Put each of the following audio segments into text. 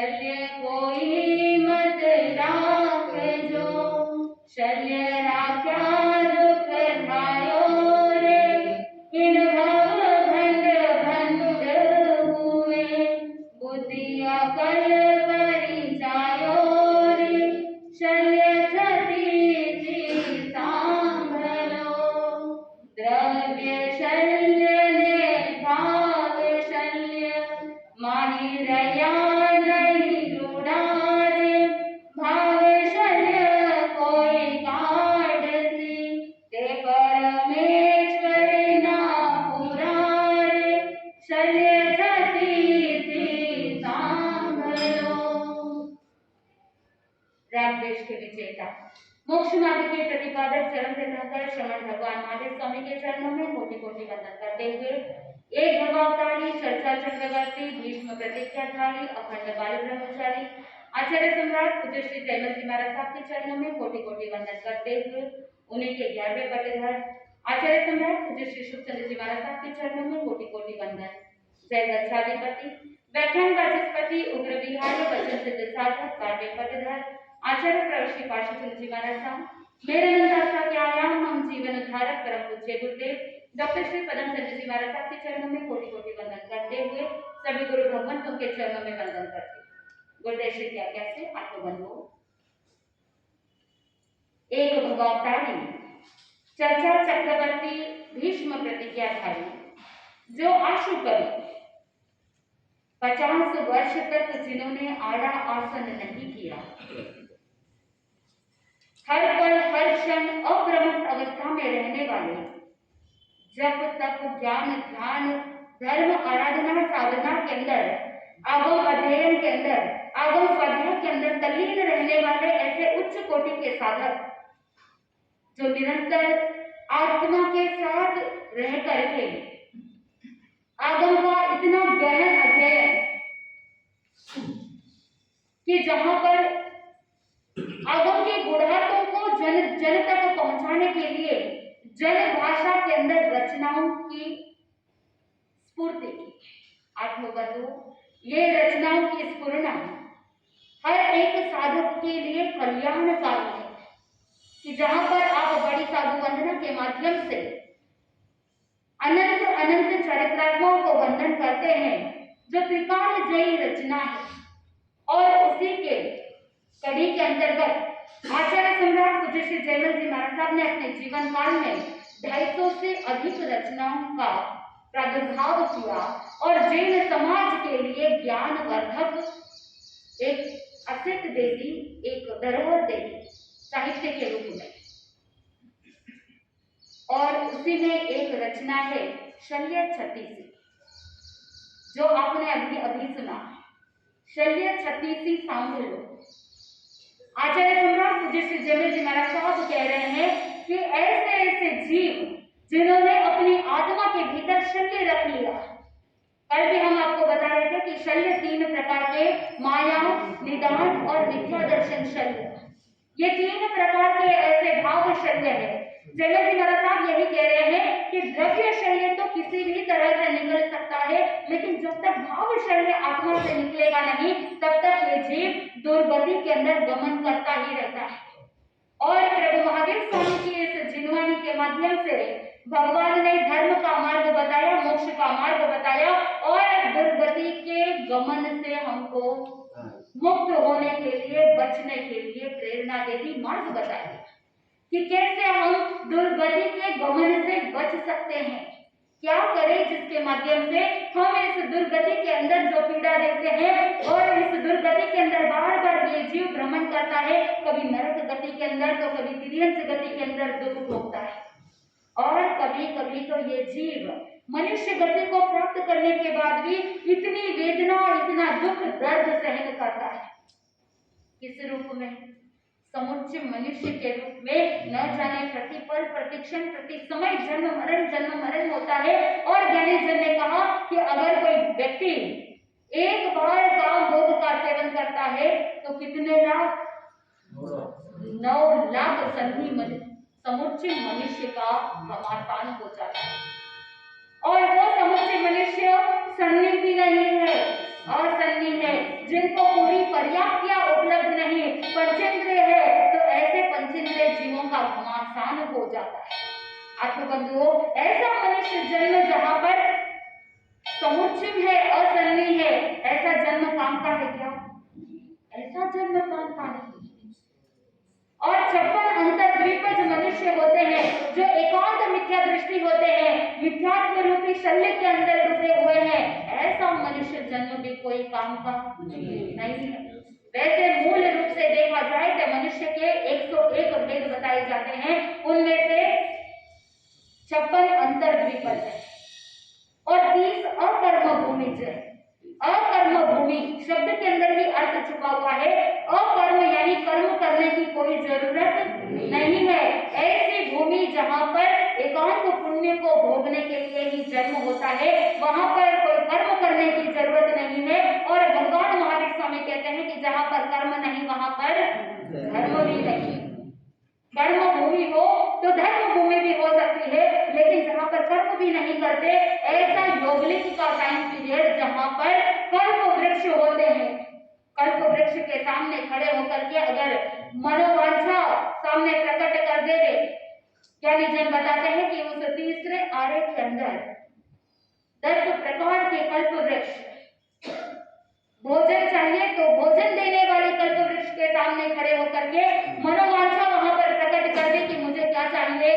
शल्य कोई मत राखजो, शल्य राख्या दुख थायो रे, इन भव भंड भंड हुए, बुद्धि अकल परि जायो रे, शल्य छति सांभलो, द्रव्य शल्य ने भाव शल्य, माहि रया नहीं रूढ़ारे, भाव शल्य कोई काढ़सी, ते परमेश्वरी ना पुरारे, शल्य छति सांभलो। राग देश के विजेता मोक्ष मार्ग के प्रतिपादक चरण तीर्थंकर श्रमण भगवान महावीर स्वामी के चरणों में कोटि कोटि वंदन करते हुए एक भगवतारी चर्चा चक्रवर्ती भीष्म प्रतिज्ञाधारी अखंड बाल ब्रह्मचारी आचार्य सम्राट पूज्य श्री जयमल जी महाराज साहब के चरणों में कोटि कोटि वंदन करते हुए उन्हीं के 11वें पटेधर आचार्य सम्राट पूज्य श्री शुभचंद्र जी महाराज साहब के चरणों में कोटि कोटि वंदन। जय गच्छाधिपति व्याख्यान वाचस्पति उग्र विहारी वचन सिद्ध साधक 12वें पटेधर आचार्य प्रवश्री पार्षद जी महाराज साहब मेरे नंदासा के आयाम हम जीवन उद्धारक परम पूज्य गुरुदेव डॉक्टर श्री पदम चंद्र जी महाराज साहब के चरणों में कोटि कोटि वंदन करते हुए सभी गुरु भगवंतों के चरणों में वंदन करते गुरुदेव श्री क्या कैसे आत्मबंधु एक भगवतारी चर्चा चक्रवर्ती भीष्म प्रतिज्ञाधारी जो आशु कवि 50 वर्ष तक जिन्होंने आड़ा आसन नहीं किया, हर पल हर क्षण अभ्रमत अवस्था में रहने वाले, जब तक ज्ञान ध्यान धर्म आराधना साधना के अंदर आगम अध्ययन के अंदर आगम स्वाध्याय के अंदर तल्लीन रहने वाले ऐसे उच्च कोटि के साधक जो निरंतर आत्मा के साथ रह करके आगम का इतना गहन अध्ययन कि जहां पर आगम के गुणार्थों को जन तक पहुंचाने के लिए जन भाषा के अंदर रचनाओं की स्फूर्ति की। आत्मबंधु ये रचनाओं की स्फुरना हर एक साधक के लिए कल्याणकारी है कि जहां पर आप बड़ी साधु वंदना के माध्यम से अनंत अनंत चरित्रात्माओं को वंदन करते हैं जो त्रिकाल जयी रचना है और उसी के कड़ी के अंतर्गत आचार्य सम्राट पूज्य श्री जयमल जी महाराज साहब ने अपने जीवन काल में 250 से अधिक रचनाओं का प्रादुर्भाव किया और जैन समाज के लिए ज्ञान वर्धक एक असित दे दी, एक धरोहर दे दी साहित्य के रूप में। और उसी में एक रचना है शल्य छत्तीसी जो आपने अभी सुना, शल्य छत्तीसी सांभलो। आचार्य सम्राट पूज्य श्री जयमल जी महाराज साहब कह रहे हैं कि ऐसे ऐसे जीव जिन्होंने अपनी आत्मा के भीतर शल्य रख लिया। कल भी हम आपको बता रहे थे कि शल्य 3 प्रकार के माया निदान और मिथ्या दर्शन शल्य, ये 3 प्रकार के ऐसे भाव शल्य है। जयमल जी महाराज साहब यही कह रहे हैं कि द्रव्य शल्य तो किसी भी तरह से निकल सकता है, लेकिन जब तक भाव शल्य आत्मा से निकलेगा नहीं तब तक ये जीव दुर्गति के अंदर गमन करता ही रहता है। और प्रभु महावीर स्वामी की इस जिनवाणी के माध्यम से भगवान ने धर्म का मार्ग बताया, मोक्ष का मार्ग बताया और दुर्गति के गमन से हमको मुक्त होने के लिए बचने के लिए प्रेरणा देती, मार्ग बताया कि कैसे हम दुर्गति के गमन से बच सकते हैं, क्या करें जिसके माध्यम से हम इस दुर्गति के अंदर जो पीड़ा देखते हैं और इस दुर्गति के अंदर बार बार ये जीव भ्रमण करता है, कभी नरक गति के अंदर तो कभी तिर्यंस गति के अंदर दुख भोगता है और कभी कभी तो ये जीव मनुष्य गति को प्राप्त करने के बाद भी इतनी वेदना इतना दुख दर्द सहन करता है। किस रूप में? समुच्चय मनुष्य के रूप में न जाने प्रतिपल प्रतिक्षण प्रति समय जन्म मरण होता है। और ज्ञानी जन ने कहा कि अगर कोई व्यक्ति एक बार काम भोग का सेवन करता है तो कितने लाख 9 लाख संधि समुच्चय मनुष्य का समाधान हो जाता है। और वो समुच्चय मनुष्य सन्नी भी नहीं है और सन्नी है जिनको पूरी पर्याप्त या उपलब्ध नहीं, पंचेंद्रिय है, तो ऐसे पंचेंद्रिय जीवों का घमासान हो जाता है। आत्मबंधुओं, ऐसा मनुष्य जन्म जहां पर समुच्चय है, असन्नी है, ऐसा जन्म काम का है क्या? ऐसा जन्म काम का नहीं। और 56 अंतर्द्वीपज मनुष्य होते हैं जो एकांत मिथ्या दृष्टि होते हैं, मिथ्यात्व रूपी शल्य के अंदर डूबे हुए हैं, ऐसा मनुष्य जन्म भी कोई काम का नहीं है। वैसे मूल रूप से देखा जाए तो मनुष्य के 101 भेद बताए जाते हैं, उनमें से 56 अंतर्द्वीपज है और 30 अकर्म भूमिज है। अकर्म भूमि शब्द के अंदर ही अर्थ छुपा हुआ है। अकर्म यानी कर्म करने की कोई जरूरत नहीं है। ऐसी भूमि जहां पर एकांत पुण्य को भोगने के लिए ही जन्म होता है, वहां पर कोई कर्म करने की जरूरत नहीं है। और भगवान महावीर स्वामी कहते हैं कि जहां पर कर्म नहीं वहां पर धर्म भी नहीं। कर्म भूमि हो तो धर्म भूमि भी हो सकती है, लेकिन जहां पर कर्म भी नहीं करते, ऐसा योगलिक का टाइम पीरियड जहां पर कल्प वृक्ष होते हैं, कल्प वृक्ष के सामने खड़े होकर के अगर मनोवांछा सामने प्रकट कर देवे, ज्ञानी जन बताते हैं कि उस तीसरे आरे के अंदर 10 प्रकार के कल्प वृक्ष, भोजन चाहिए तो भोजन देने वाले कल्प वृक्ष के सामने खड़े होकर के मनोवांछा वहां पर प्रकट कर दे कि मुझे क्या चाहिए।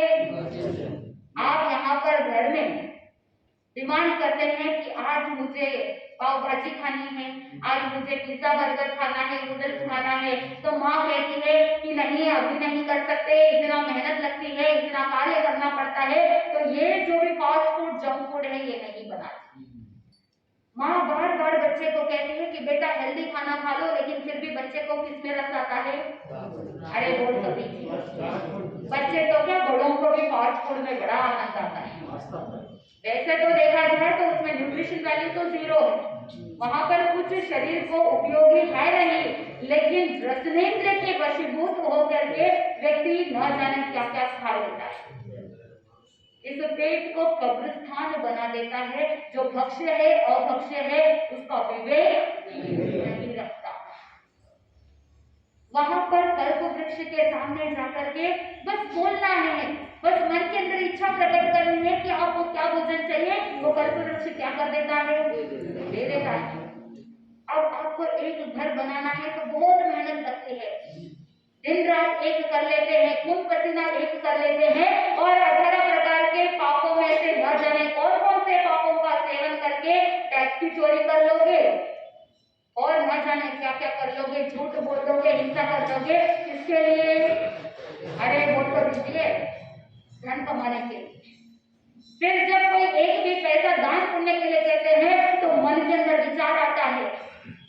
आप यहाँ पर घर में डिमांड करते हैं कि आज मुझे पाव भाजी खानी है, आज मुझे पिज्जा बर्गर खाना है, नूडल्स खाना है, तो माँ कहती है कि नहीं अभी नहीं कर सकते, इतना मेहनत लगती है, इतना कार्य करना पड़ता है, तो ये जो भी फास्ट फूड जंक फूड है ये नहीं बनाती। माँ बार बार बच्चे को कहती है कि बेटा हेल्दी खाना खा लो, लेकिन फिर भी बच्चे को किस में रस आता है? अरे बोल तो दीजिए। बच्चे तो क्या, बड़ों को भी फास्ट फूड में बड़ा आनंद आता है। वैसे तो देखा जाए तो उसमें न्यूट्रिशन वैल्यू तो 0 है, वहां पर कुछ शरीर को उपयोगी है नहीं, लेकिन रसनेंद्र के वशीभूत होकर के व्यक्ति न जाने क्या क्या खा लेता है। इस पेट को कब्रिस्तान बना देता है। जो भक्ष्य है अभक्ष्य है उसका विवेक नहीं रखता। वहां पर कल्प वृक्ष के सामने जाकर के बस बोलना है, बस मन के अंदर इच्छा प्रकट करनी है कि आपको क्या भोजन चाहिए, वो कल्प वृक्ष क्या कर देता है? दे देता है। अब आपको एक घर बनाना है तो बहुत मेहनत लगती है, दिन रात एक कर लेते हैं, खून पसीना एक कर लेते हैं, और 18 प्रकार के पापों में से न जाने कौन कौन से पापों का सेवन करके टैक्स की चोरी कर लोगे और न जाने क्या क्या कर लोगे, झूठ बोल दोगे, हिंसा कर दोगे, किसके लिए? अरे बोल तो दीजिए, धन कमाने के लिए। फिर जब कोई एक भी पैसा दान पुण्य के लिए देते हैं तो मन के अंदर विचार आता है,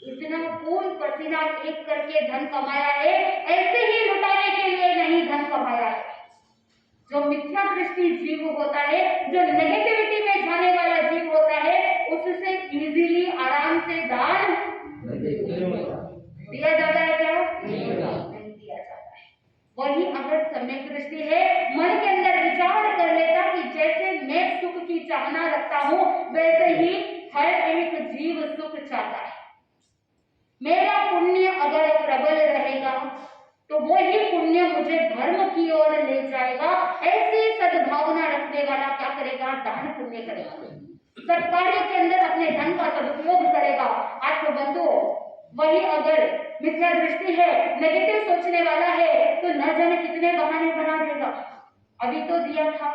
इतना खून पसीना एक करके धन कमाया है, ऐसे ही लुटाने के लिए नहीं धन कमाया है। जो मिथ्या दृष्टि जीव होता है, जो नेगेटिविटी में जाने वाला जीव होता है, उससे इजीली आराम से दान दिया जाता है क्या? नहीं दिया जाता है। वही अगर सम्यक दृष्टि है, मन के अंदर विचार कर लेता कि जैसे मैं सुख की चाहना रखता हूँ, वैसे ही हर एक जीव सुख चाहता है। मेरा पुण्य अगर प्रबल रहेगा तो वही पुण्य मुझे धर्म की ओर ले जाएगा। ऐसी सद्भावना रखने वाला क्या करेगा? दान पुण्य करेगा, सत्कार्य के अंदर अपने धन का सदुपयोग करेगा। आत्मबंधुओं, वही अगर मिथ्या दृष्टि है, नेगेटिव सोचने वाला है, तो न जाने कितने बहाने बना देगा। अभी तो दिया था,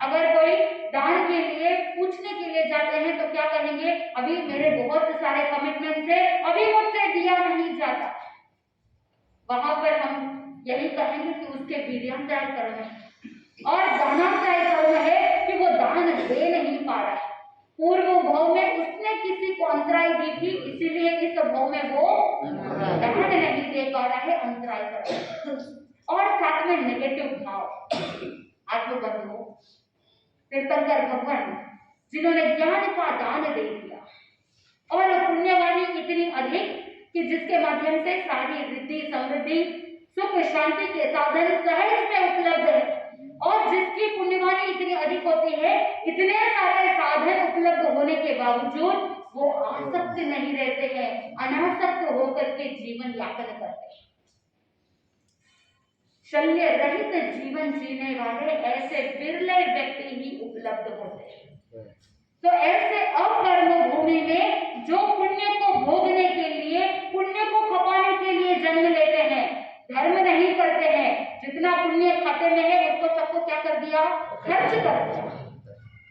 अगर कोई दान के लिए पूछने के लिए जाते हैं तो क्या कहेंगे? अभी मेरे बहुत सारे कमिटमेंट है, अभी मुझसे दिया नहीं जाता। वहां पर हम यही कहेंगे कि उसके वीर्यंताय कर्म है और दानांताय कर्म है कि वो दान दे नहीं पा रहा है। पूर्व भाव में उसने किसी को अंतराय दी थी, इसीलिए इस भाव में वो दान नहीं दे पा रहा है, अंतराय कर रहा है। और साथ में नेगेटिव भाव। आत्मबंधुओं, तीर्थंकर भगवान जिन्होंने ज्ञान का दान दे दिया और पुण्यवाणी इतनी अधिक कि जिसके माध्यम से सारी रिद्धि समृद्धि सुख शांति के साधन सहज में उपलब्ध है, और जिसकी पुण्यवाणी इतनी अधिक होती है, इतने सारे साधन उपलब्ध होने के बावजूद वो आसक्त नहीं रहते हैं, अनासक्त होकर के जीवन यापन करते हैं। शल्य रहित जीवन जीने वाले ऐसे बिरले व्यक्ति ही उपलब्ध होते हैं। तो ऐसे अकर्म भूमि में जो पुण्य को भोगने के लिए, पुण्य को खपाने के लिए जन्म लेते हैं, धर्म नहीं करते हैं, जितना पुण्य खाते में है उसको सबको क्या कर दिया, खर्च कर दिया।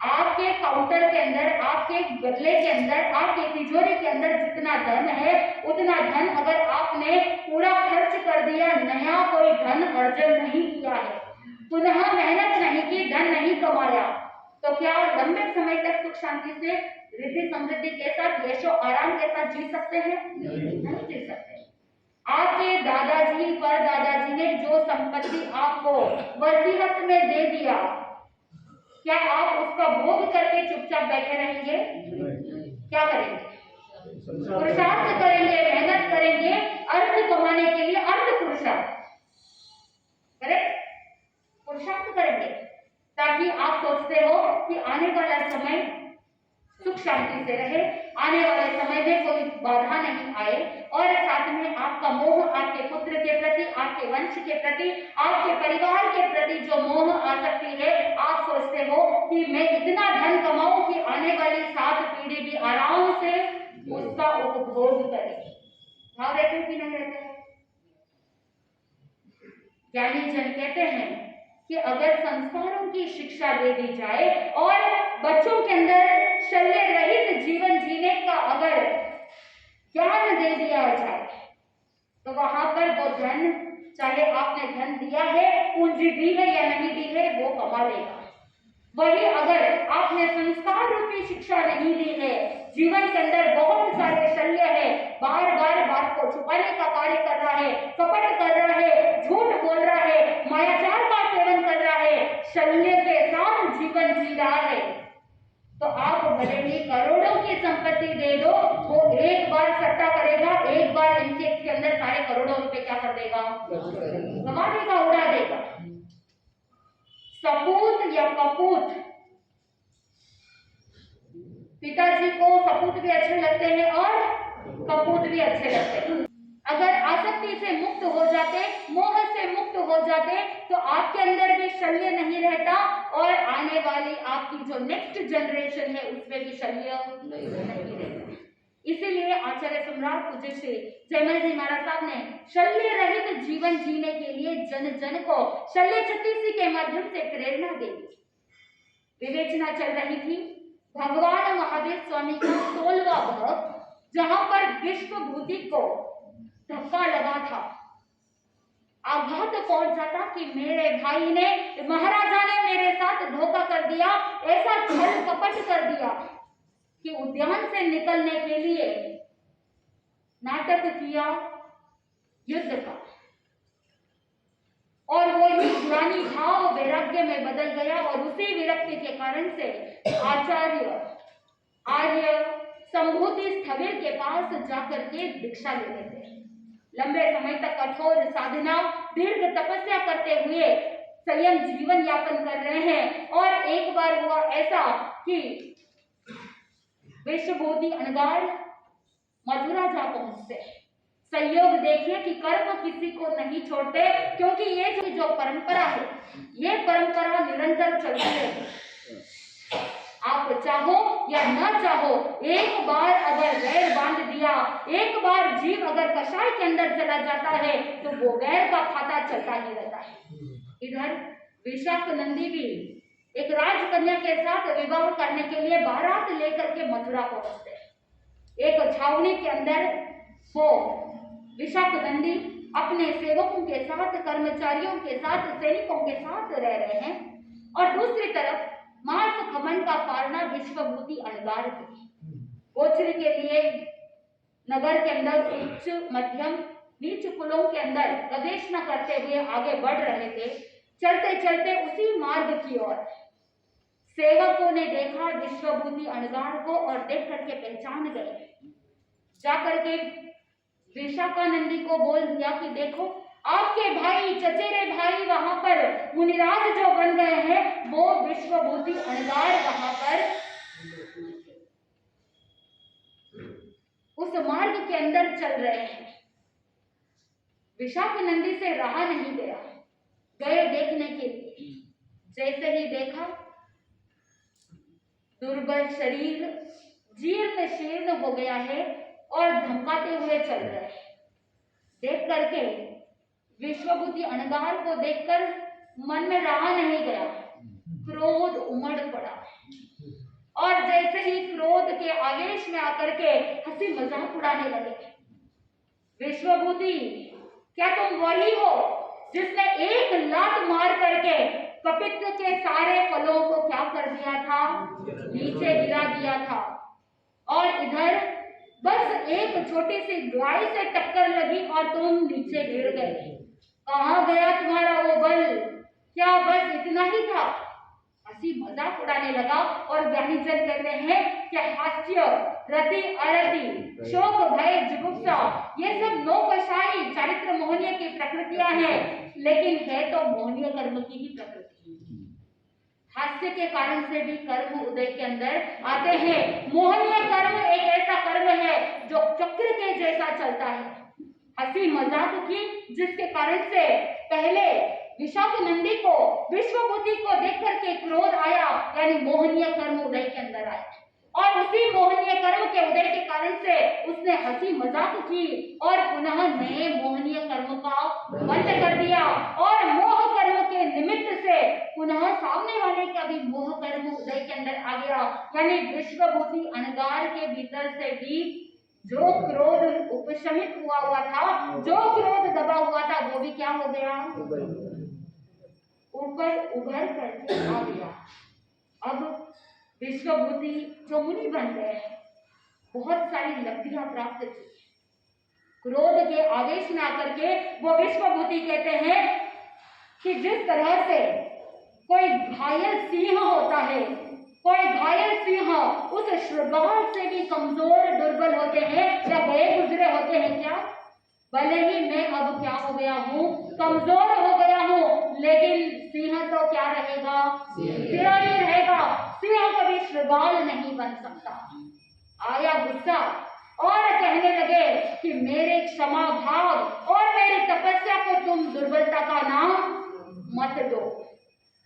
आपके काउंटर के अंदर, आपके बदले के अंदर, आपके तिजोरी के अंदर जितना धन है उतना धन अगर आपने पूरा खर्च कर दिया, नया कोई धन अर्जन नहीं किया है, पुनः मेहनत नहीं की, धन नहीं कमाया, तो क्या लंबे समय तक सुख शांति से, रिद्धि समृद्धि के साथ, यशो आराम के साथ जी सकते हैं? नहीं जी सकते। आपके दादाजी परदादाजी ने जो संपत्ति आपको वसीयत में दे दिया, क्या आप उसका भोग करके चुपचाप बैठे रहेंगे? क्या करेंगे? पुरुषार्थ करेंगे, मेहनत करेंगे, अर्थ कमाने के लिए, अर्थ पुरुषार्थ, करेक्ट, पुरुषार्थ करेंगे, ताकि आप सोचते हो कि आने वाला समय सुख शांति से रहे, आने वाले समय में कोई बाधा नहीं आए, और साथ में आपका मोह, आपके पुत्र के प्रति, आपके वंश के प्रति, आपके परिवार के प्रति जो मोह आ सकती है, आप सोचते हो कि मैं इतना धन कमाऊं कि आने वाली 7 पीढ़ी भी आराम से उसका उपभोग करे। भाव रहते कि नहीं रहते हैं? ज्ञानी जन कहते हैं कि अगर संस्कारों की शिक्षा दे दी जाए और बच्चों के अंदर शल्य रहित जीवन जीने का अगर ज्ञान दे दिया जाए, तो वहां पर वो धन, चाहे आपने धन दिया है, पूंजी दी है या नहीं दी है, वो कमा लेगा। वही अगर आपने संस्कार रूपी शिक्षा नहीं दी है, जीवन के अंदर बहुत सारे शल्य है, बार बार बात को छुपाने का कार्य कर रहा है, कपट कर रहा है, झूठ बोल रहा है, मायाचार का सेवन कर रहा है, शल्य के साथ जीवन जी रहा है, तो आप भले ही करोड़ों की संपत्ति दे दो, वो एक बार सट्टा करेगा, एक बार इनके अंदर सारे करोड़ों रुपए क्या कर देगा, गवा देगा, उड़ा देगा। सपूत या कपूत, पिताजी को सपूत भी अच्छे लगते हैं और कपूत भी अच्छे लगते हैं। अगर आसक्ति से मुक्त हो जाते, मोह से मुक्त हो जाते, तो आपके अंदर भी शल्य नहीं रहता, और आने वाली आपकी जो नेक्स्ट जनरेशन है उसमें भी शल्य नहीं रहता। इसीलिए आचार्य सम्राट पूज्य श्री जयमल जी महाराज साहब ने शल्य रहित जीवन जीने के लिए जन जन को शल्य छत्तीसी के माध्यम से प्रेरणा दी। विवेचना चल रही थी भगवान महावीर स्वामी का 16वां भक्त, जहां पर विश्वभूति को धक्का लगा था, आघात पहुंच जाता कि मेरे भाई ने, महाराजा ने मेरे साथ धोखा कर दिया, ऐसा छल कपट कर दिया कि उद्यान से निकलने के लिए नाटक किया युद्ध का, और वो ही ज्ञानी भाव वैराग्य में बदल गया, और उसी विरक्ति के कारण से आर्य संभूति स्थविर के पास जाकर के दीक्षा ले लेते हैं। लंबे समय तक कठोर साधना, दीर्घ तपस्या करते हुए संयम जीवन यापन कर रहे हैं, और एक बार हुआ ऐसा कि विश्वभूति अनगार मथुरा जा पहुंचते। संयोग देखिए कि कर्म किसी को नहीं छोड़ते, क्योंकि ये जो परंपरा है, ये परंपरा निरंतर चलती है। आप चाहो या न चाहो, एक बार अगर वैर बांध दिया, एक बार जीव अगर कषाय के अंदर चला जाता है, तो वो वैर का खाता चलता ही रहता है। इधर विशाख नंदी भी एक राजकन्या के साथ विवाह करने के लिए बारात लेकर के मथुरा पहुंचते। एक छावनी के अंदर वो विशाख नंदी अपने सेवकों के साथ, कर्मचारियों के साथ, सैनिकों के साथ रह रहे हैं, और दूसरी तरफ मांस खमन का पालना विश्वभूति अनगार की गोचरी के लिए नगर के अंदर उच्च, मध्यम, नीच कुलों के अंदर प्रवेश न करते हुए आगे बढ़ रहे थे। चलते चलते उसी मार्ग की ओर सेवकों ने देखा विश्वभूति अनगार को, और देख करके पहचान गए। जाकर के विशाखानंदी को बोल दिया कि देखो, आपके भाई, चचेरे भाई वहां पर मुनिराज जो बन गए हैं, वो विश्वभूति अनगार वहां पर उस मार्ग के अंदर चल रहे हैं। विशाखानंदी से रहा नहीं गया, गए देखने के लिए। जैसे ही देखा, दुर्बल शरीर जीर्ण शीर्ण हो गया है और धमकाते हुए चल रहे हैं। देख करके विश्वभूति अणगार को देखकर मन में रहा नहीं गया, क्रोध उमड़ पड़ा और जैसे ही क्रोध के आवेश में आकर के हंसी मजाक उड़ाने लगे। विश्वभूति, क्या तुम वही हो जिसने एक लात मार करके कपित्व के सारे फलों को क्या कर दिया था? नीचे गिरा दिया था। और इधर बस एक छोटी सी गाय से टक्कर लगी और तुम नीचे गिर गए। कहाँ गया तुम्हारा वो बल? क्या बस इतना ही था? हंसी मजाक उड़ाने लगा। और ज्ञानीजन कहते हैं कि हास्य, रति, अरति, शोक, भय, जुगुप्सा, ये सब नौकशाही चारित्र मोहनीय की प्रकृतियां हैं, लेकिन है तो मोहनीय कर्म की ही प्रकृति। हास्य के कारण से भी कर्म उदय के अंदर आते हैं। मोहनीय कर्म एक ऐसा कर्म है जो चक्र के जैसा चलता है। हंसी मजाक की, जिसके कारण से पहले विशाखानंदी को, विश्वभूति को देख करके क्रोध आया, यानी मोहनीय कर्म उदय के अंदर आया। और उसी मोहनीय कर्म के उदय के कारण से उसने हंसी मजाक की और पुनः नए मोहनीय कर्म का बंद कर दिया। और मोह कर्म के निमित्त से पुनः सामने वाले का भी मोह कर्म उदय के अंदर आ गया। यानी विश्वभूति अणगार के भीतर से भी जो क्रोध उपशमित हुआ था, जो क्रोध दबा हुआ था, वो भी क्या हो गया? ऊपर उभर करके आ गया। अब विश्वभूति जो मुनि बन गए, बहुत सारी लब्धियां प्राप्त की। क्रोध के आवेश में आकर के वो विश्वभूति कहते हैं कि जिस तरह से कोई घायल सिंह होता है, कोई घायल सिंह उस शृगाल से भी कमजोर दुर्बल होते हैं या गए गुजरे होते हैं क्या? भले ही मैं अब क्या हो गया हूँ, कमजोर हो गया हूँ, लेकिन सिंह तो क्या रहेगा? सिंह ही रहेगा। सिंह कभी शृगाल नहीं बन सकता। आया गुस्सा और कहने लगे कि मेरे क्षमा भाव और मेरी तपस्या को तुम दुर्बलता का नाम मत दो।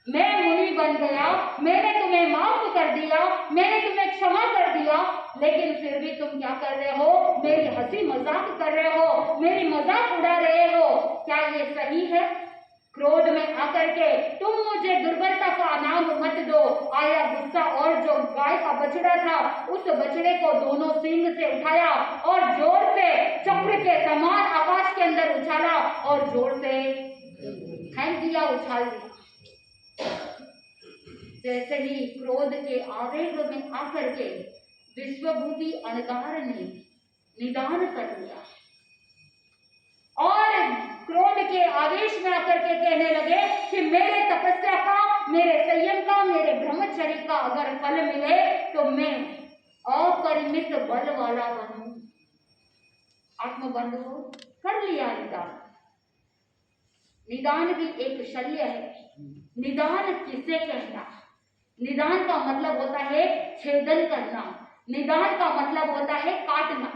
मैं मुनि बन गया, मैंने तुम्हें माफ कर दिया, मैंने तुम्हें क्षमा कर दिया, लेकिन फिर भी तुम क्या कर रहे हो? मेरी हंसी मजाक कर रहे हो, मेरी मजाक उड़ा रहे हो। क्या ये सही है? क्रोध में आकर के तुम मुझे दुर्बलता का नाम मत दो। आया गुस्सा और जो गाय का बछड़ा था, उस बछड़े को दोनों सींग से उठाया और जोर से चक्र के समान आकाश के अंदर उछाला और जोर से फेंक दिया, उछाल दिया। जैसे ही क्रोध के आवेग में आकर के विश्वभूति अणगार ने निदान कर लिया और क्रोध के आवेश में आकर के कहने लगे कि मेरे तपस्या का, मेरे संयम का, मेरे ब्रह्मचर्य का अगर फल मिले तो मैं अपरिमित बल वाला बनूं। आत्मबंधु कर लिया निदान। निदान भी एक शल्य है। निदान किसे कहना? निदान का मतलब होता है छेदन करना। निदान का मतलब होता है काटना,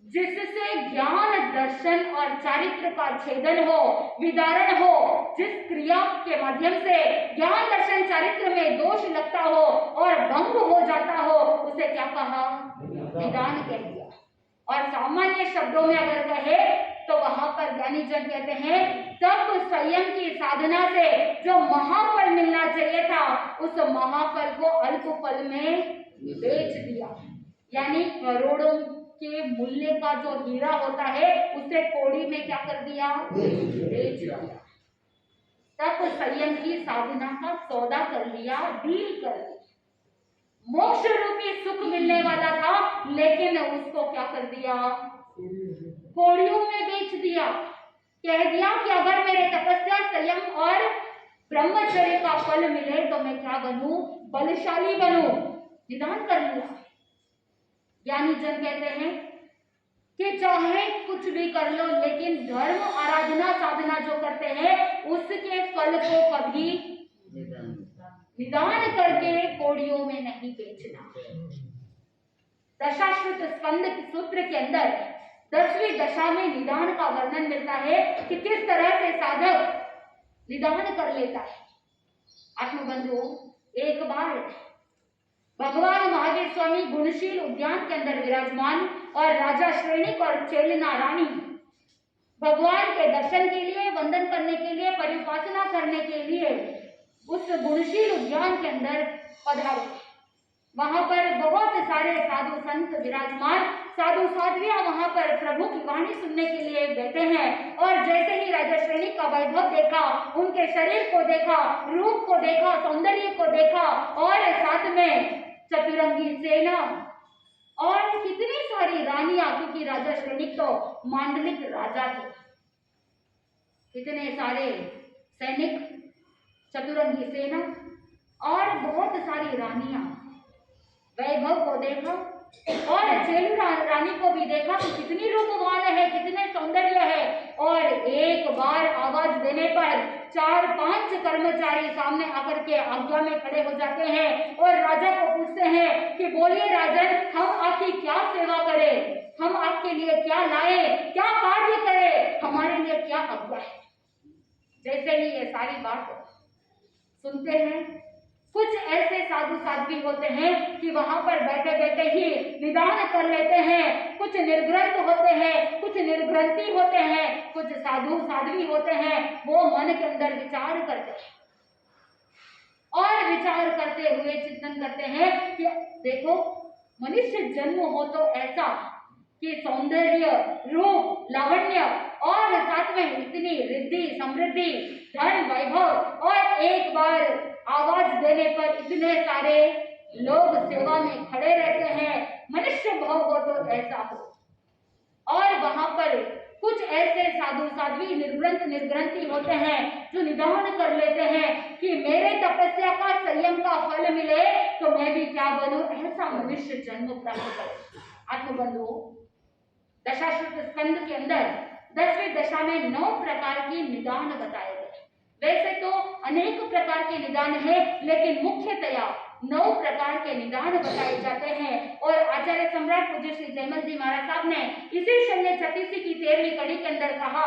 जिससे ज्ञान, दर्शन और चारित्र का छेदन हो, विदारण हो। जिस क्रिया के माध्यम से ज्ञान, दर्शन, चारित्र में दोष लगता हो और भंग हो जाता हो, उसे क्या कहा? निदान कह दिया। और सामान्य शब्दों में अगर कहे तो वहां पर ज्ञानीजन कहते हैं तब संयम की साधना से जो महाफल मिलना चाहिए था, उस महाफल को अल्प फल में बेच दिया। यानी करोड़ों के मूल्य का जो हीरा होता है, उसे कौड़ी में क्या कर दिया? बेच दिया। तब संयम की साधना का सौदा कर लिया, डील कर ली। मोक्ष रूपी सुख मिलने वाला था, लेकिन उसको क्या कर दिया? कौड़ियों में बेच दिया। कह दिया कि अगर मेरे तपस्या, संयम और ब्रह्मचर्य का फल मिले तो मैं क्या बनूं? बलशाली बनूं। निदान कर लिया। ज्ञानी जन कहते हैं कि चाहे कुछ भी कर लो, लेकिन धर्म, आराधना, साधना जो करते हैं उसके फल को कभी निदान करके कौड़ियों में नहीं बेचना। दशाश्रुत स्कंद सूत्र के अंदर 10वीं दशा में निदान का वर्णन मिलता है कि किस तरह से साधक निदान कर लेता है। आत्मबंधुओं, एक बार भगवान महावीर स्वामी गुणशील उद्यान के अंदर विराजमान और राजा श्रेणिक और चेलना रानी भगवान के दर्शन के लिए, वंदन करने के लिए, परिउपासना करने के लिए उस गुणशील उद्यान के अंदर पधारे। वहां पर बहुत सारे साधु संत विराजमान, साधु साध्वियां वहां पर प्रभु की वाणी सुनने के लिए बैठे हैं। और जैसे ही राजा श्रेणी का वैभव देखा, उनके शरीर को देखा, रूप को देखा, सौंदर्य को देखा और साथ में चतुरंगी सेना और कितनी सारी रानियां, क्योंकि राजा श्रेणी तो मांडलिक राजा थे, कितने सारे सैनिक, चतुरंगी सेना और बहुत सारी रानियां, वैभव को देखा और चेलू रानी को भी देखा कि कितनी रूपवान है, कितने सौंदर्य है। और एक बार आवाज देने पर 4-5 कर्मचारी सामने आकर के आज्ञा में खड़े हो जाते हैं और राजा को पूछते हैं कि बोलिए राजन, हम आपकी क्या सेवा करें, हम आपके लिए क्या लाएं, क्या कार्य करें, हमारे लिए क्या आज्ञा है। जैसे ही ये सारी बात सुनते हैं, कुछ ऐसे साधु साध्वी होते हैं कि वहां पर बैठे बैठे ही निदान कर लेते हैं। कुछ निर्ग्रंथ होते हैं, कुछ निर्ग्रंथी होते हैं, कुछ साधु साध्वी होते हैं, वो मन के अंदर विचार करते हैं और विचार करते हुए चिंतन करते हैं कि देखो, मनुष्य जन्म हो तो ऐसा कि सौंदर्य, रूप, लावण्य और साथ में इतनी रिद्धि, समृद्धि, धन, वैभव और एक बार आवाज देने पर इतने सारे लोग सेवा में खड़े रहते हैं। मनुष्य भाव हो तो ऐसा हो। और वहां पर कुछ ऐसे साधु साध्वी, निर्ग्रंथ निर्ग्रंथी होते हैं जो निदान कर लेते हैं कि मेरे तपस्या का, संयम का फल मिले तो मैं भी क्या बनूं, ऐसा मनुष्य जन्म प्राप्त करे। आत्मबंधुओं, दशाश्रुत स्कंद के अंदर 10वीं दशा में 9 प्रकार के निदान बताए गए। वैसे तो अनेक प्रकार के निदान है, लेकिन मुख्यतया 9 प्रकार के निदान बताए जाते हैं। और आचार्य सम्राट पूज्य श्री जयमल जी महाराज साहब ने इसी शल्य छत्तीसी की 13वीं कड़ी के अंदर कहा,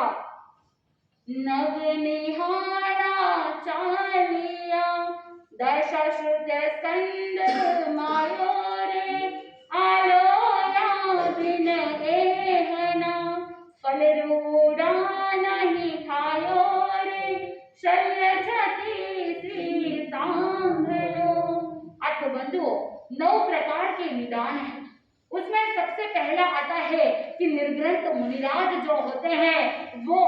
नव निहारा चालिया दशाश्रुत स्कंद मायो रे, आलो दिन एहना फल रूड़ा नहीं थायो रे, शल्य छत्तीसी सांभलो। आत्मबंधुओं, 9 प्रकार के निदान हैं। उसमें सबसे पहला आता है कि निर्ग्रंथ मुनिराज जो होते हैं वो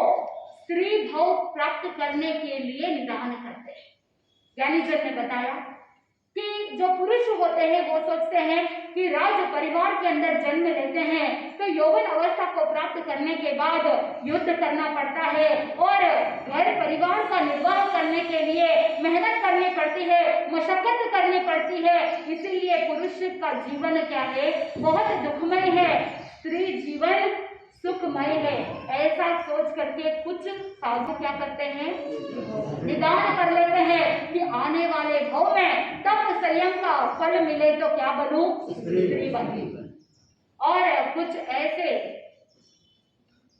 स्त्री भाव प्राप्त करने के लिए निदान करते हैं। ज्ञानीजन ने बताया कि जो पुरुष होते हैं वो सोचते हैं कि राज परिवार के अंदर जन्म लेते हैं तो यौवन अवस्था को प्राप्त करने के बाद युद्ध करना पड़ता है और घर परिवार का निर्वाह करने के लिए मेहनत करनी पड़ती है, मशक्कत करनी पड़ती है। इसीलिए पुरुष का जीवन क्या है, बहुत दुखमय है, स्त्री जीवन सुखमय है। ऐसा सोच करके कुछ साधु क्या करते हैं, निदान कर लेते हैं कि आने वाले भव में तप संयम का फल मिले तो क्या बनूं, स्त्री बनूं। और कुछ ऐसे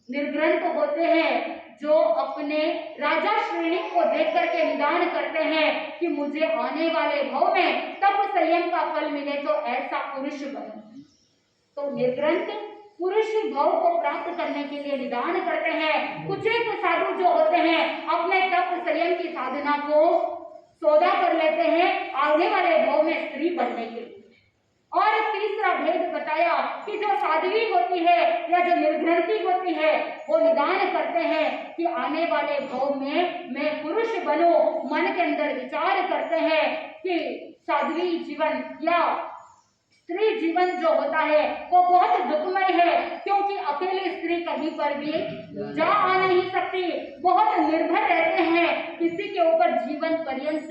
निर्ग्रंथ होते हैं जो अपने राजा श्रेणी को देख करके निदान करते हैं कि मुझे आने वाले भव में तप संयम का फल मिले तो ऐसा पुरुष बनूं। तो निर्ग्रंथ पुरुष भाव को प्राप्त करने के लिए निदान करते हैं। कुछ एक साधु जो होते हैं अपने तप संयम की साधना को सौदा कर लेते हैं आने वाले भाव में स्त्री बनने के लिए। और तीसरा भेद बताया कि जो साध्वी होती है या जो निर्ग्रंथी होती है वो निदान करते हैं कि आने वाले भाव में मैं पुरुष बनूं। मन के अंदर विचार करते हैं कि साध्वी जीवन या स्त्री जीवन जो होता है वो बहुत दुखमय है, क्योंकि अकेली स्त्री कहीं पर भी जा आ नहीं सकती, बहुत निर्भर रहते हैं, किसी के ऊपर जीवन पर्यंत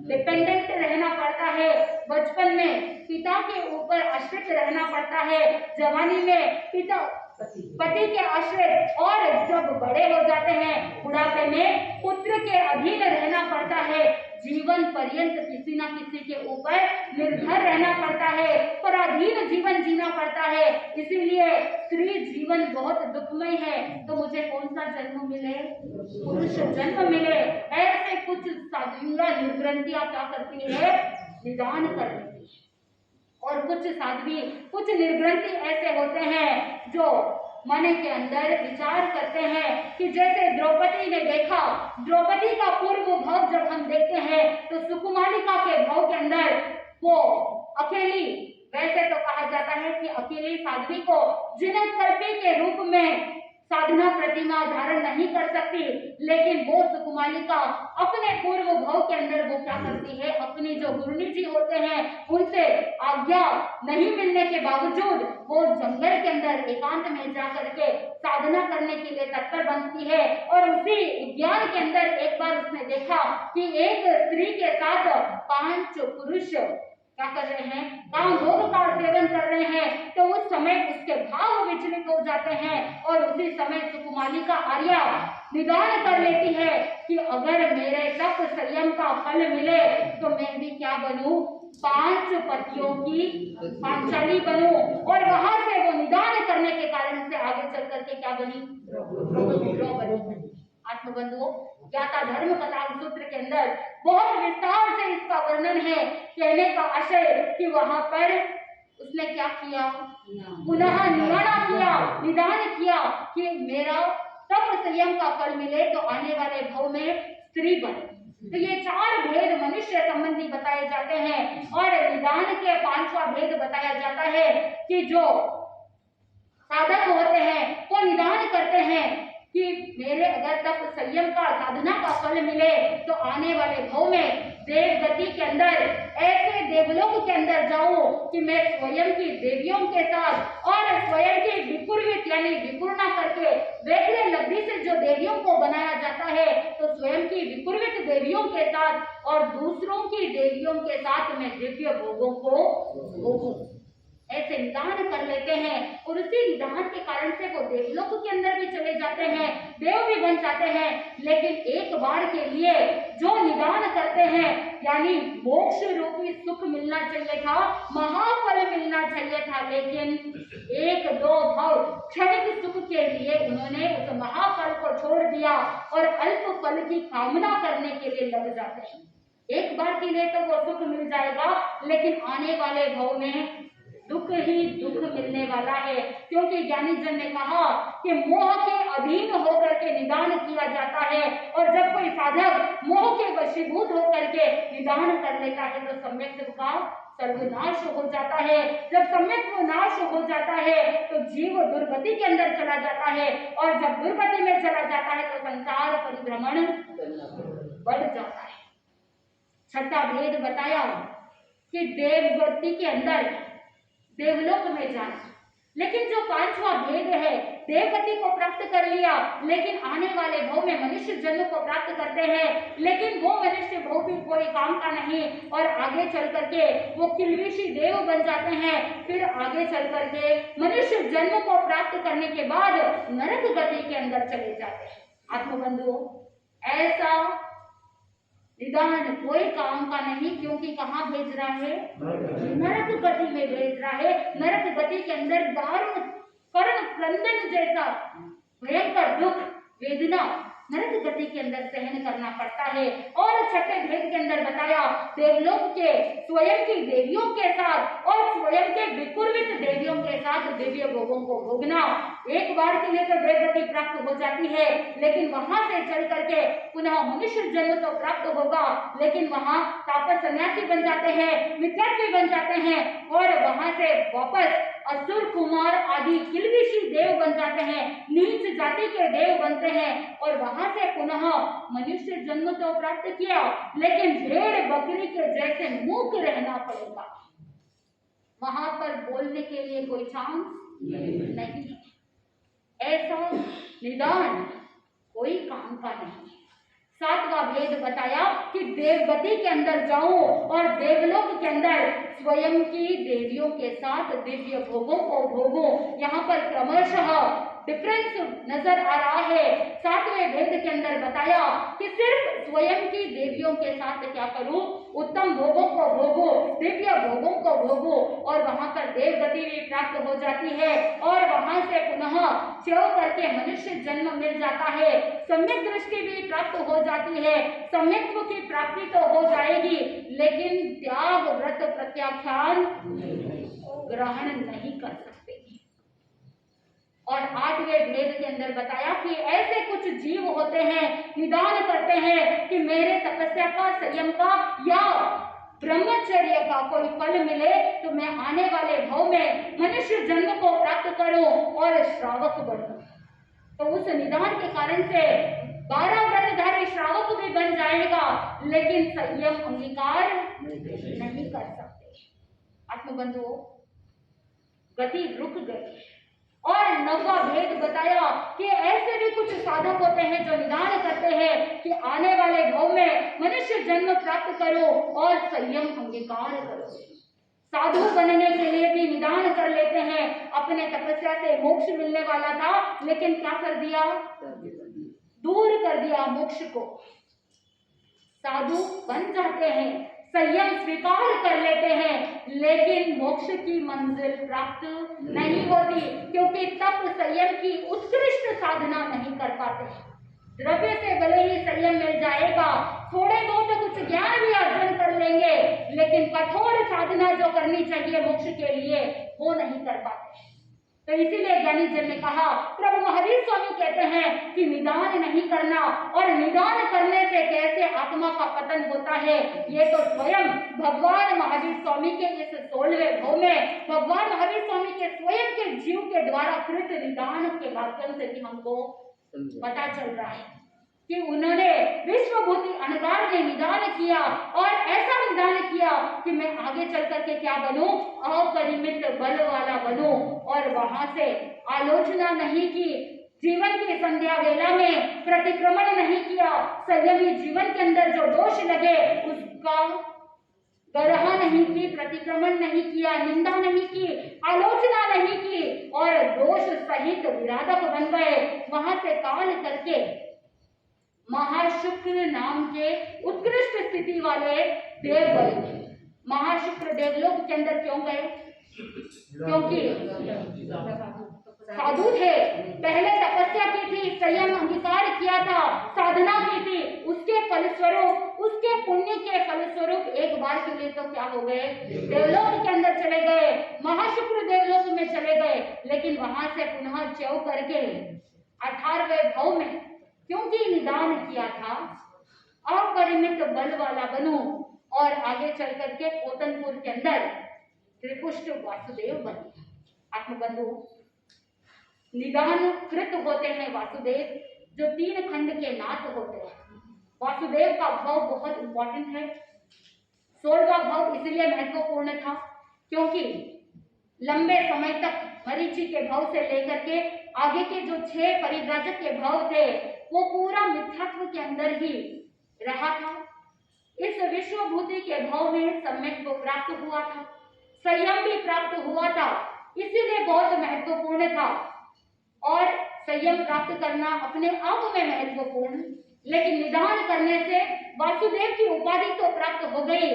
डिपेंडेंट रहना पड़ता है। बचपन में पिता के ऊपर आश्रित रहना पड़ता है, जवानी में पिता पति के आश्रित, और जब बड़े हो जाते हैं बुढ़ापे में पुत्र के अधीन रहना पड़ता है। जीवन पर्यंत किसी ना किसी के ऊपर निर्भर रहना पड़ता है, पराधीन जीवन जीना पड़ता है। इसीलिए स्त्री जीवन बहुत दुखमय है। तो मुझे कौन सा जन्म मिले? पुरुष जन्म मिले। ऐसे कुछ साध्वियां निर्ग्रंथियां क्या करती है? निदान कर लेती है। और कुछ साध्वी, कुछ निर्ग्रंथि ऐसे होते हैं जो मन के अंदर विचार करते हैं कि जैसे द्रौपदी ने देखा, द्रौपदी का पूर्व भाव जब हम देखते हैं तो सुकुमालिका के भाव के अंदर वो अकेली, वैसे तो कहा जाता है कि अकेली साध्वी को जिनकल्पी के रूप में साधना प्रतिमा धारण नहीं कर सकती, लेकिन वो सुकुमालिका अपने पूर्व भाव के अंदर वो क्या करती है? अपने जो गुरुनी जी होते हैं उनसे आज्ञा नहीं मिलने के बावजूद वो जंगल के अंदर एकांत में जाकर के साधना करने के लिए तत्पर बनती है। और उसी उद्यान के अंदर एक बार उसने देखा कि एक स्त्री के साथ 5 पुरुष क्या कर रहे हैं? काम भोग का सेवन कर रहे हैं। तो उस समय उसके भाव विचलित हो जाते हैं और उसी समय सुकुमालिका आर्या निदान कर लेती है कि अगर मेरे तप संयम का फल मिले तो मैं भी क्या बनूं? 5 पतियों की पांचाली बनूं। और वहां से वो निदान करने के कारण से आगे चल करके क्या बनी? द्रौपदी। आत्मबंधुओं, ज्ञाता धर्म कथा सूत्र के अंदर बहुत विस्तार से इसका वर्णन है। कहने का आशय कि वहां पर उसने क्या किया? पुनः निदान किया कि मेरा तप संयम का फल मिले तो आने वाले भव में स्त्री बने। तो ये 4 भेद मनुष्य संबंधी बताए जाते हैं। और निदान के 5वां भेद बताया जाता है कि जो साधक होते हैं वो निदान करते हैं कि मेरे अगर तप संयम का साधना का फल मिले तो आने वाले भव में देव गति के अंदर, ऐसे देवलोक के अंदर जाऊं कि मैं स्वयं की देवियों के साथ और स्वयं की विकुर्वित यानी विकुर्णा करके वैग्र लब्धि से जो देवियों को बनाया जाता है तो स्वयं की विकुर्वित देवियों के साथ और दूसरों की देवियों के साथ मैं दिव्य भोगों को भोगूं। ऐसे निदान कर लेते हैं और उसी निदान के कारण से वो देवलोक के अंदर भी चले जाते हैं, देव भी बन जाते हैं। लेकिन एक बार के लिए जो निदान करते हैं यानी मोक्ष रूपी सुख मिलना चाहिए था, महाफल मिलना चाहिए था, लेकिन 1-2 भाव क्षणिक सुख के लिए उन्होंने उस महाफल को छोड़ दिया और अल्प फल की कामना करने के लिए लग जाते हैं। एक बार के लिए तो वो सुख मिल जाएगा, लेकिन आने वाले भाव में दुख ही दुख मिलने वाला है। क्योंकि ज्ञानी जन ने कहा कि मोह के अधीन होकर के निदान किया जाता है। और जब कोई साधक मोह के वशीभूत होकर के निदान कर लेता है तो सम्यक का सर्वनाश हो जाता है। जब सम्यक नाश हो जाता है तो जीव दुर्गति के अंदर चला जाता है। और जब दुर्गति में चला जाता है तो संसार परिभ्रमण बढ़ जाता है। 6वां भेद बताया कि देवगति के अंदर देवलोक में जाना। लेकिन जो 5वां भेद है, देवगति को प्राप्त कर लिया लेकिन आने वाले भव में मनुष्य जन्म को प्राप्त करते हैं, लेकिन वो मनुष्य भव भी कोई काम का नहीं और आगे चल करके वो किलविशी देव बन जाते हैं। फिर आगे चल करके मनुष्य जन्म को प्राप्त करने के बाद नरक गति के अंदर चले जाते हैं। आत्मबंधुओं, ऐसा निदान कोई काम का नहीं, क्योंकि कहाँ भेज रहा है? नरक गति में भेज रहा है। नरक गति के अंदर दारुण कर्ण क्रंदन जैसा भयंकर दुख वेदना नरक गति के अंदर सहन करना पड़ता है। और 6ठे भेद के अंदर बताया देवलोक के स्वयं की देवियों के साथ और स्वयं के विकुर्वित देवियों के साथ दिव्य भोगों को भोगना। एक बार के लिए तो देवगति प्राप्त हो जाती है, लेकिन वहां से चल करके पुनः मनुष्य जन्म तो प्राप्त होगा, लेकिन वहां तापस सन्यासी बन जाते हैं, मित्रत्व बन जाते हैं और वहां से वापस असुर कुमार आदि किलविशी देव बन जाते हैं, नीच जाति के देव बनते हैं। और वहां से पुनः मनुष्य जन्म तो प्राप्त किया, लेकिन भेड़ बकरी के जैसे मूक रहना पड़ेगा। वहां पर बोलने के लिए कोई चांस नहीं। ऐसा निदान कोई काम का नहीं। 7वां भेद बताया कि देवगति के अंदर जाऊं और देवलोक के अंदर स्वयं की देवियों के साथ दिव्य भोगों को भोगूं। यहाँ पर क्रमशः डिफरेंस नजर आ रहा है। 7वें भेद के अंदर बताया कि सिर्फ स्वयं की देवियों के साथ क्या करूं, उत्तम भोगों को भोगो, दिव्य भोगों को भोगो और वहां पर देव गति भी प्राप्त हो जाती है और वहां से पुनः च्यों करके मनुष्य जन्म मिल जाता है, सम्यक दृष्टि भी प्राप्त हो जाती है, सम्यक्त्व की प्राप्ति तो हो जाएगी, लेकिन त्याग व्रत प्रत्याख्यान ग्रहण नहीं कर सकते। और 8वें भेद के अंदर बताया कि ऐसे कुछ जीव होते हैं, निदान करते हैं कि मेरे तपस्या का, संयम का या ब्रह्मचर्य का कोई फल मिले तो मैं आने वाले भाव में मनुष्य जन्म को प्राप्त करूं और श्रावक बनूं। तो उस निदान के कारण से 12 व्रतधारी श्रावक भी बन जाएगा, लेकिन संयम अंगीकार नहीं कर सकते। आत्मबंधुओं, गति रुक गई। और 9वां भेद बताया कि ऐसे भी कुछ साधक होते हैं जो निदान करते हैं कि आने वाले भाव में मनुष्य जन्म प्राप्त करो और संयम अंगीकार करो। साधु बनने के लिए भी निदान कर लेते हैं, अपने तपस्या से मोक्ष मिलने वाला था, लेकिन क्या कर दिया, दूर कर दिया मोक्ष को। साधु बन जाते हैं, संयम स्वीकार कर लेते हैं, लेकिन मोक्ष की मंजिल प्राप्त नहीं होती, क्योंकि तप संयम की उत्कृष्ट साधना नहीं कर पाते। द्रव्य से भले ही संयम मिल जाएगा, थोड़े बहुत कुछ ज्ञान भी अर्जन कर लेंगे, लेकिन कठोर साधना जो करनी चाहिए मोक्ष के लिए वो नहीं कर पाते। तो इसीलिए ज्ञानी जन ने कहा, प्रभु महावीर स्वामी कहते हैं कि निदान नहीं करना, और निदान करने से कैसे आत्मा का पतन होता है, ये तो स्वयं भगवान महावीर स्वामी के इस 16वें भाव में भगवान महावीर स्वामी के स्वयं के जीव के द्वारा कृत निदान के माध्यम से भी हमको पता चल रहा है कि उन्होंने विश्वभूति अनगार ने निदान किया और ऐसा निदान किया कि मैं आगे चल करके क्या बनूं, अपरिमित बल वाला बनूं। और वहां से आलोचना नहीं की, जीवन की संध्या वेला में प्रतिक्रमण नहीं किया, संयमी जीवन के अंदर जो दोष लगे उसका गरहा नहीं की, प्रतिक्रमण नहीं किया, निंदा नहीं की, आलोचना नहीं की और दोष सहित विराधक बन गए। वहां से काल करके महाशुक्र नाम के उत्कृष्ट स्थिति वाले देव बने। महाशुक्र देवलोक के अंदर क्यों गए, क्योंकि साधु थे, पहले तपस्या की थी, संयम अंगीकार किया था, साधना की थी, उसके फलस्वरूप, उसके पुण्य के फलस्वरूप एक बार के लिए तो क्या हो गए, देवलोक के अंदर चले गए, महाशुक्र देवलोक में चले गए। लेकिन वहां से पुनः च्यों करके 18वें भाव में क्योंकि निदान किया था, अपरिमित बल वाला बनूं और आगे चल करके पोतनपुर के अंदर त्रिपुष्ट वासुदेव बने। आत्मबंधु, निदान कृत होते हैं वासुदेव, जो 3 खंड के नाथ होते हैं। वासुदेव का भाव बहुत इंपॉर्टेंट है। 16वां भाव इसलिए महत्वपूर्ण था क्योंकि लंबे समय तक मरीचि के भाव से लेकर के आगे के जो 6 परिव्राजक के भाव थे वो पूरा मिथ्यात्व के अंदर ही रहा था। इस विश्वभूति के भाव में सम्यक को प्राप्त हुआ था, संयम भी प्राप्त हुआ था, इसीलिए बहुत महत्वपूर्ण था। और संयम प्राप्त करना अपने आप में महत्वपूर्ण, लेकिन निदान करने से वासुदेव की उपाधि तो प्राप्त हो गई।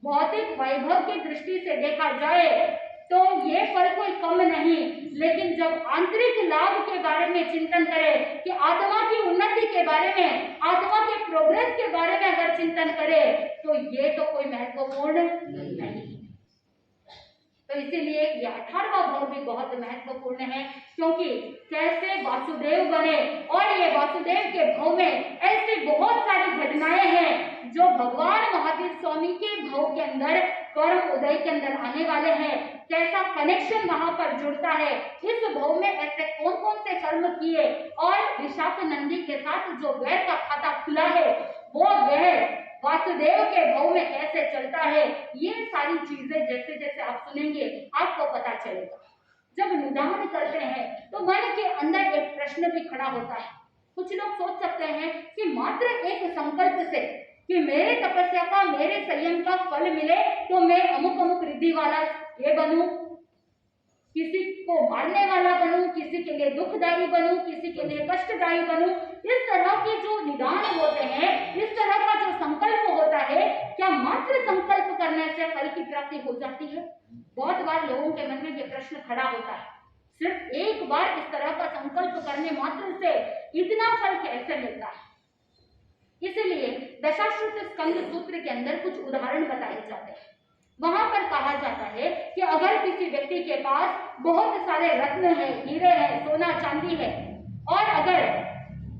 भौतिक वैभव की दृष्टि से देखा जाए तो ये फल कोई कम नहीं, लेकिन जब आंतरिक लाभ के बारे में चिंतन करें कि आत्मा की उन्नति के बारे में, आत्मा के प्रोग्रेस के बारे में अगर चिंतन करें तो ये तो कोई महत्वपूर्ण नहीं। तो इसीलिए ये 18वां भाव भी बहुत महत्वपूर्ण है, क्योंकि कैसे वासुदेव बने। और ये वासुदेव के भाव में ऐसी बहुत सारी घटनाएं हैं जो भगवान महावीर स्वामी के भाव के अंदर, कर्म उदय के अंदर आने वाले हैं। कैसा कनेक्शन वहां पर जुड़ता है, इस भाव में ऐसे कौन कौन से कर्म किए और विशाख नंदी के साथ जो वैर का खाता खुला है वो वैर वासुदेव के भाव में कैसे चलता है, ये सारी चीजें जैसे जैसे आप सुनेंगे आपको पता चलेगा। जब निदान करते हैं तो मन के अंदर एक प्रश्न भी खड़ा होता है। कुछ लोग सोच सकते हैं कि मात्र एक संकल्प से कि मेरे तपस्या का, मेरे संयम का फल मिले तो मैं अमुक अमुक रिद्धि वाला ये बनूं, किसी को मारने वाला बनूं, किसी के लिए दुखदायी बनूं, किसी के लिए कष्टदायी बनूं, इस तरह के जो निदान होते हैं, इस तरह का जो संकल्प होता है, क्या मात्र संकल्प करने से फल की प्राप्ति हो जाती है? बहुत बार लोगों के मन में ये प्रश्न खड़ा होता है, सिर्फ एक बार इस तरह का संकल्प करने मात्र से इतना फल कैसे मिलता है? इसलिए दशाश्रुत स्कंद सूत्र के अंदर कुछ उदाहरण बताए जाते हैं। वहां पर कहा जाता है कि अगर किसी व्यक्ति के पास बहुत सारे रत्न है, हीरे हैं, सोना चांदी है, और अगर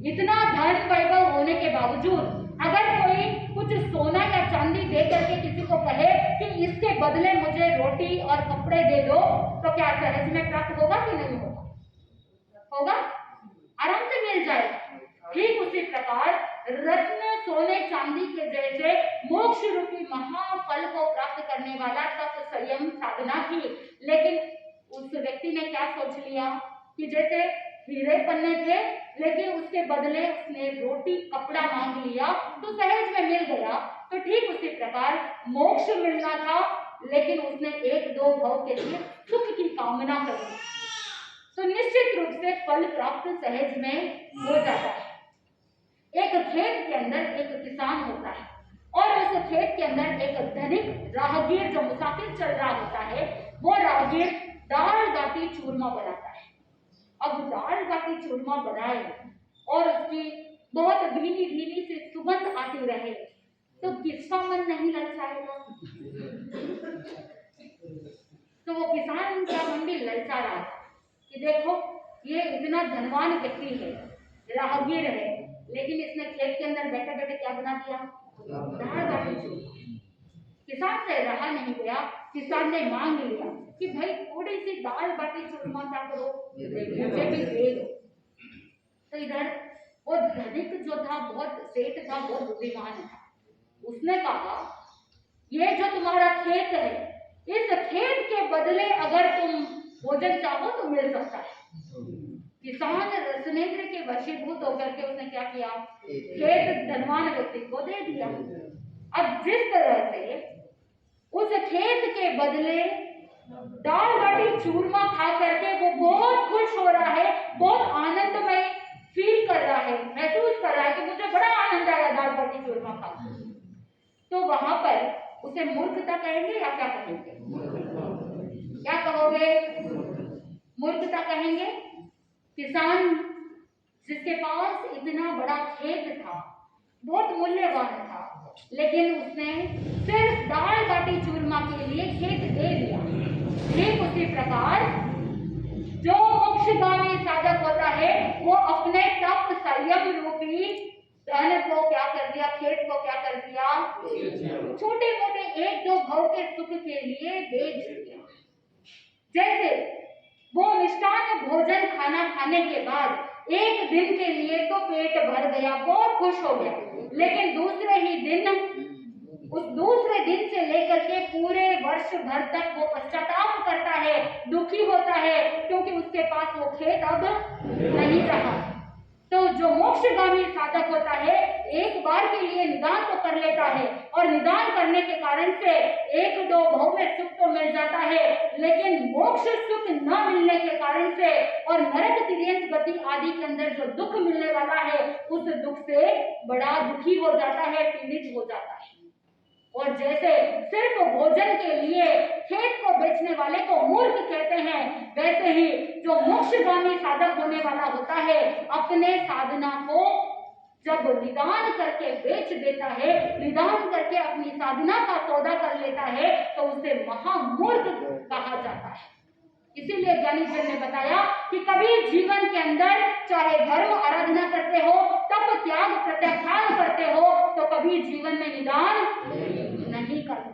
इतना धन वैभव होने के बावजूद अगर कोई कुछ सोना या चांदी दे करके किसी को कहे कि इसके बदले मुझे रोटी और कपड़े दे दो, तो क्या सहज में प्राप्त होगा कि नहीं होगा? होगा, आराम से मिल जाएगा। ठीक उसी प्रकार रत्न, सोने, चांदी के जैसे मोक्ष रूपी महाफल को प्राप्त करने वाला तप, संयम, साधना की, लेकिन उस व्यक्ति ने क्या सोच लिया कि जैसे हीरे पन्ने थे, लेकिन उसके बदले उसने रोटी कपड़ा मांग लिया तो सहज में मिल गया। तो ठीक उसी प्रकार मोक्ष मिलना था, लेकिन उसने एक दो भाव के लिए सुख की कामना कर ली, तो निश्चित रूप से फल प्राप्त सहज में हो जाता है। एक खेत के अंदर एक किसान होता है, और उस खेत के अंदर एक धनिक राहगीर जो मुसाफिर चल रहा होता है, वो राहगीर दाल बाटी चूरमा बनाता है। अब दाल बाटी चूरमा बनाए और उसकी बहुत धीमी धीमी से सुगंध आती रहे, तो किसका मन नहीं ललचाएगा? तो वो किसान का मन भी ललचा रहा कि देखो ये इतना धनवान व्यक्ति है, राहगीर है, लेकिन इसने खेत के अंदर बैठे बैठे क्या बना दिया? दाल बाटी चूरमा। किसान से रहा नहीं गया, किसान ने मांग लिया कि भाई थोड़ी सी दाल बाटी चूरमा क्या करो, मुझे भी दे दो। तो इधर वो धनिक जो था, बहुत सेठ था, बहुत बुद्धिमान था, उसने कहा ये जो तुम्हारा खेत है, इस खेत के बदले अगर तुम भोजन चाहो तो मिल सकता है। किसान रसनेंद्र के वशीभूत होकर के उसने क्या किया? खेत धनवान व्यक्ति को दे दिया। अब जिस तरह से उस खेत के बदले दाल बाटी चूरमा खा करके वो बहुत खुश हो रहा है, बहुत आनंदमय फील कर रहा है, महसूस कर रहा है कि मुझे बड़ा आनंद आया दाल बाटी चूरमा खा, तो वहां पर उसे मूर्खता कहेंगे या क्या कहेंगे? क्या कहोगे? मूर्खता कहेंगे। किसान जिसके पास इतना बड़ा खेत था, बहुत मूल्यवान था, लेकिन उसने सिर्फ दाल बाटी चूरमा के लिए खेत दे दिया। ठीक उसी प्रकार जो मोक्षगामी साधक होता है, वो अपने तप, संयम रूपी धन को क्या कर दिया? खेत को क्या कर दिया? छोटे मोटे एक दो भाव के सुख के लिए बेच दिया। जैसे वो मिष्टान भोजन खाना खाने के बाद एक दिन के लिए तो पेट भर गया, बहुत खुश हो गया, लेकिन दूसरे ही दिन, उस दूसरे दिन से लेकर के पूरे वर्ष भर तक वो पश्चाताप करता है, दुखी होता है, क्योंकि उसके पास वो खेत अब नहीं रहा। तो जो मोक्षगामी साधक होता है, एक बार के लिए निदान तो कर लेता है, और निदान करने के कारण से एक दो भाव में सुख तो मिल जाता है, लेकिन मोक्ष सुख न मिलने के कारण से और नरक तिर्यंत गति आदि के अंदर जो दुख मिलने वाला है, उस दुख से बड़ा दुखी हो जाता है, पीड़ित हो जाता है। और जैसे सिर्फ भोजन के लिए खेत को बेचने वाले को मूर्ख कहते हैं, वैसे ही जो मोक्षगामी साधक होने वाला होता है, अपने साधना को जब निदान करके बेच देता है, निदान करके अपनी साधना का सौदा कर लेता है, तो उसे महामूर्ख कहा जाता है। इसीलिए ज्ञानी जन ने बताया कि कभी जीवन के अंदर चाहे धर्म आराधना करते हो, तप त्याग प्रत्याख्यान करते हो, तो कभी जीवन में निदान नहीं करना।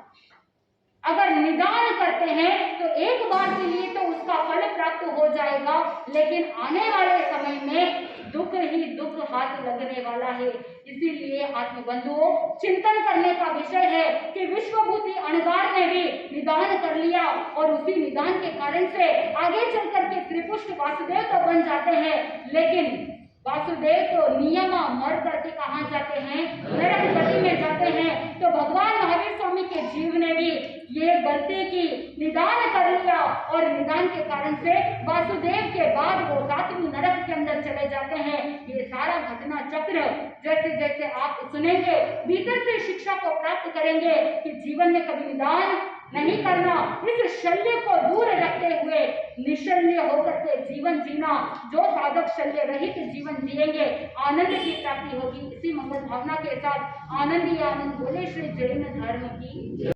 अगर निदान करते हैं तो एक बार के लिए तो उसका फल प्राप्त हो जाएगा, लेकिन आने वाले समय में दुख ही दुख हाथ लगने वाला है। इसीलिए आत्मबंधुओं, चिंतन करने का विषय है कि विश्वभूति अणगार ने भी निदान कर लिया, और उसी निदान के कारण से आगे चल करके त्रिपुष्ट वासुदेव तो बन जाते हैं, लेकिन वासुदेव तो नियमा मर करके कहाँ जाते हैं? नरक गति में जाते हैं। तो भगवान महावीर स्वामी के जीव ने भी ये गलती की, निदान कर लिया और निदान के कारण से वासुदेव के बाद वो 7वीं नरक के अंदर चले जाते हैं। ये सारा घटना चक्र जैसे जैसे आप सुनेंगे, भीतर से शिक्षा को प्राप्त करेंगे कि जीवन में कभी निदान नहीं करना, इस शल्य को दूर रखते हुए निशल्य होकर के जीवन जीना। जो साधक शल्य रहित जीवन जिएंगे आनंद की प्राप्ति होगी। इसी मंगल भावना के साथ आनंद ही आनंद बोले श्री जैन धर्म की।